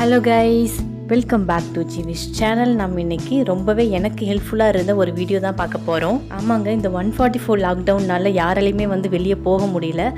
Hello guys, welcome back to Jivish channel. நம்ம இன்னைக்கு ரொம்பவே எனக்கு ஹெல்ப்ஃபுல்லா இருந்த ஒரு வீடியோ தான் பார்க்க போறோம். ஆமாங்க, இந்த 144 லாக்டவுன்னால யாராலையுமே வெளியே போக முடியல.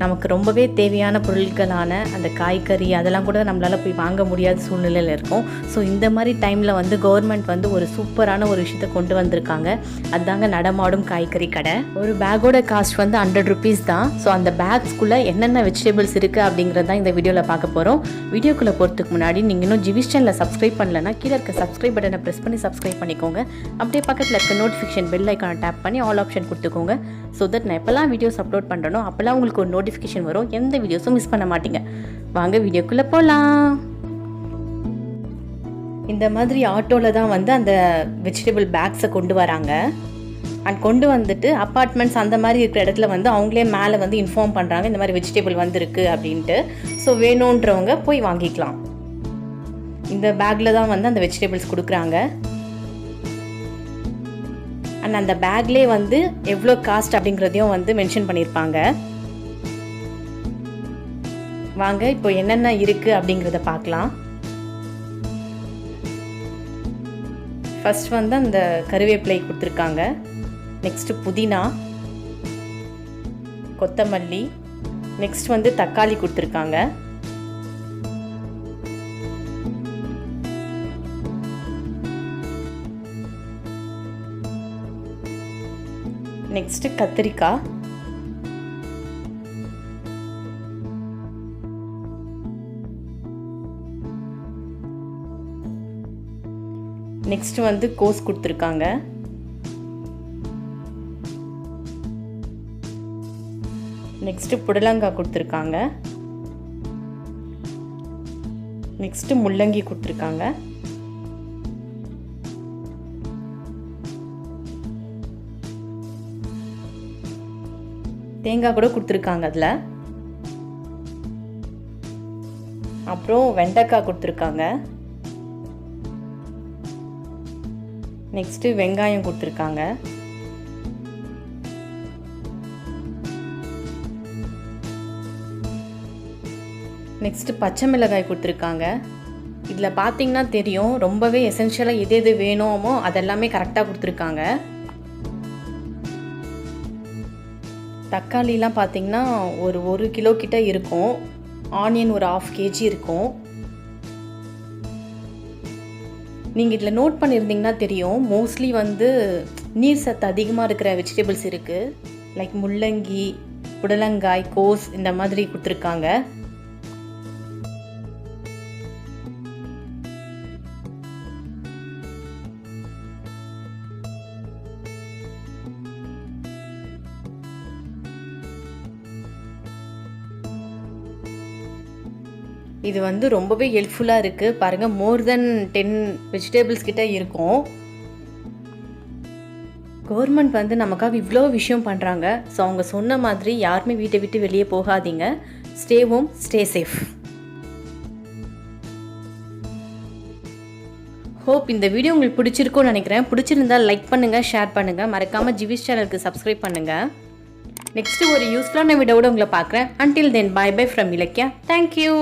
நமக்கு ரொம்பவே தேவையான பொருட்களான அந்த காய்கறி அதெல்லாம் கூட நம்மளால போய் வாங்க முடியாத சூழ்நிலையில் இருக்கும். ஸோ இந்த மாதிரி டைமில் கவர்மெண்ட் ஒரு சூப்பரான ஒரு விஷயத்தை கொண்டு வந்திருக்காங்க. அதுதாங்க நடமாடும் காய்கறி கடை. ஒரு பேக்கோட காஸ்ட் 100 rupees தான். ஸோ அந்த பேக்ஸ்குள்ளே என்னென்ன வெஜிடபிள்ஸ் இருக்குது அப்படிங்கிறது தான் இந்த வீடியோவில் பார்க்க போகிறோம். வீடியோக்குள்ளே போகிறதுக்கு முன்னாடி நீங்கள் இன்னும் ஜிவிஷ் சேனலை சப்ஸ்கிரைப் பண்ணலன்னா கீழே இருக்க சப்ஸ்கிரைப் பட்டனை ப்ரெஸ் பண்ணி சப்ஸ்கிரைப் பண்ணிக்கோங்க. அப்படியே பக்கத்தில் இருக்க நோட்டிஃபிகேஷன் பெல் ஐக்கானை டேப் பண்ணி ஆல் ஆப்ஷன் கொடுத்துக்கோங்க. ஸோ தட் நான் எப்போல்லாம் வீடியோஸ் அப்லோட் பண்ணுறனோ அப்போல்லாம் உங்களுக்கு ஒரு நோட்டிஃபிகேஷன் வரும். எந்த வீடியோஸும் மிஸ் பண்ண மாட்டீங்க. வாங்க வீடியோக்குள்ளே போகலாம். இந்த மாதிரி ஆட்டோவில் தான் அந்த வெஜிடபிள் பேக்ஸை கொண்டு வராங்க. அண்ட் கொண்டு வந்துட்டு அப்பார்ட்மெண்ட்ஸ் அந்த மாதிரி இருக்கிற இடத்துல அவங்களே மேலே இன்ஃபார்ம் பண்ணுறாங்க இந்த மாதிரி வெஜிடபிள் வந்திருக்கு அப்படின்ட்டு. ஸோ வேணுன்றவங்க போய் வாங்கிக்கலாம். இந்த பேக்கில் தான் அந்த வெஜிடபிள்ஸ் கொடுக்குறாங்க. அண்ட் அந்த பேக்லேயே எவ்வளோ காஸ்ட் அப்படிங்கிறதையும் மென்ஷன் பண்ணியிருப்பாங்க. வாங்க இப்போ என்னென்ன இருக்குது அப்படிங்கிறத பார்க்கலாம். ஃபர்ஸ்ட் அந்த கருவேப்பிலை கொடுத்துருக்காங்க. நெக்ஸ்ட்டு புதினா, கொத்தமல்லி, நெக்ஸ்ட் தக்காளி கொடுத்துருக்காங்க. நெக்ஸ்ட்டு கத்திரிக்காய், நெக்ஸ்ட் கோஸ் கொடுத்துருக்காங்க. நெக்ஸ்ட் புடலங்காய் கொடுத்துருக்காங்க. நெக்ஸ்ட் முள்ளங்கி கொடுத்துருக்காங்க. தேங்காய் கூட கொடுத்துருக்காங்க அதில். அப்புறம் வெண்டைக்காய் கொடுத்துருக்காங்க. நெக்ஸ்ட்டு வெங்காயம் கொடுத்துருக்காங்க. நெக்ஸ்ட்டு பச்சை மிளகாய் கொடுத்துருக்காங்க. இதில் பார்த்தீங்கன்னா தெரியும், ரொம்பவே எசென்ஷியலாக எது எது வேணுமோ அதெல்லாமே கரெக்டாக கொடுத்துருக்காங்க. தக்காளிலாம் பார்த்தீங்கன்னா ஒரு கிலோ கிட்ட இருக்கும். ஆனியன் ஒரு 1/2 kg இருக்கும். நீங்கள் இதில் நோட் பண்ணியிருந்தீங்கன்னா தெரியும், மோஸ்ட்லி நீர் சத்து அதிகமாக இருக்கிற வெஜிடபிள்ஸ் இருக்குது. லைக் முள்ளங்கி, புடலங்காய், கோஸ் இந்த மாதிரி கொடுத்துருக்காங்க. இது ரொம்பவே ஹெல்ப்ஃபுல்லாக இருக்குது. பாருங்கள், மோர் தென் 10 வெஜிடபிள்ஸ் கிட்ட இருக்கும். கவர்மெண்ட் நமக்காக இவ்வளோ விஷயம் பண்ணுறாங்க. ஸோ அவங்க சொன்ன மாதிரி யாருமே வீட்டை விட்டு வெளியே போகாதீங்க. Stay home, stay safe. Hope இந்த வீடியோ உங்களுக்கு பிடிச்சிருக்கும்னு நினைக்கிறேன். பிடிச்சிருந்தால் லைக் பண்ணுங்கள், ஷேர் பண்ணுங்கள். மறக்காமல் ஜிவிஷ் சேனலுக்கு சப்ஸ்கிரைப் பண்ணுங்கள். நெக்ஸ்ட்டு ஒரு யூஸ்ஃபுல்லான வீடியோவோட உங்களை பார்க்குறேன். Until then, bye bye from Ilakkiya. Thank you.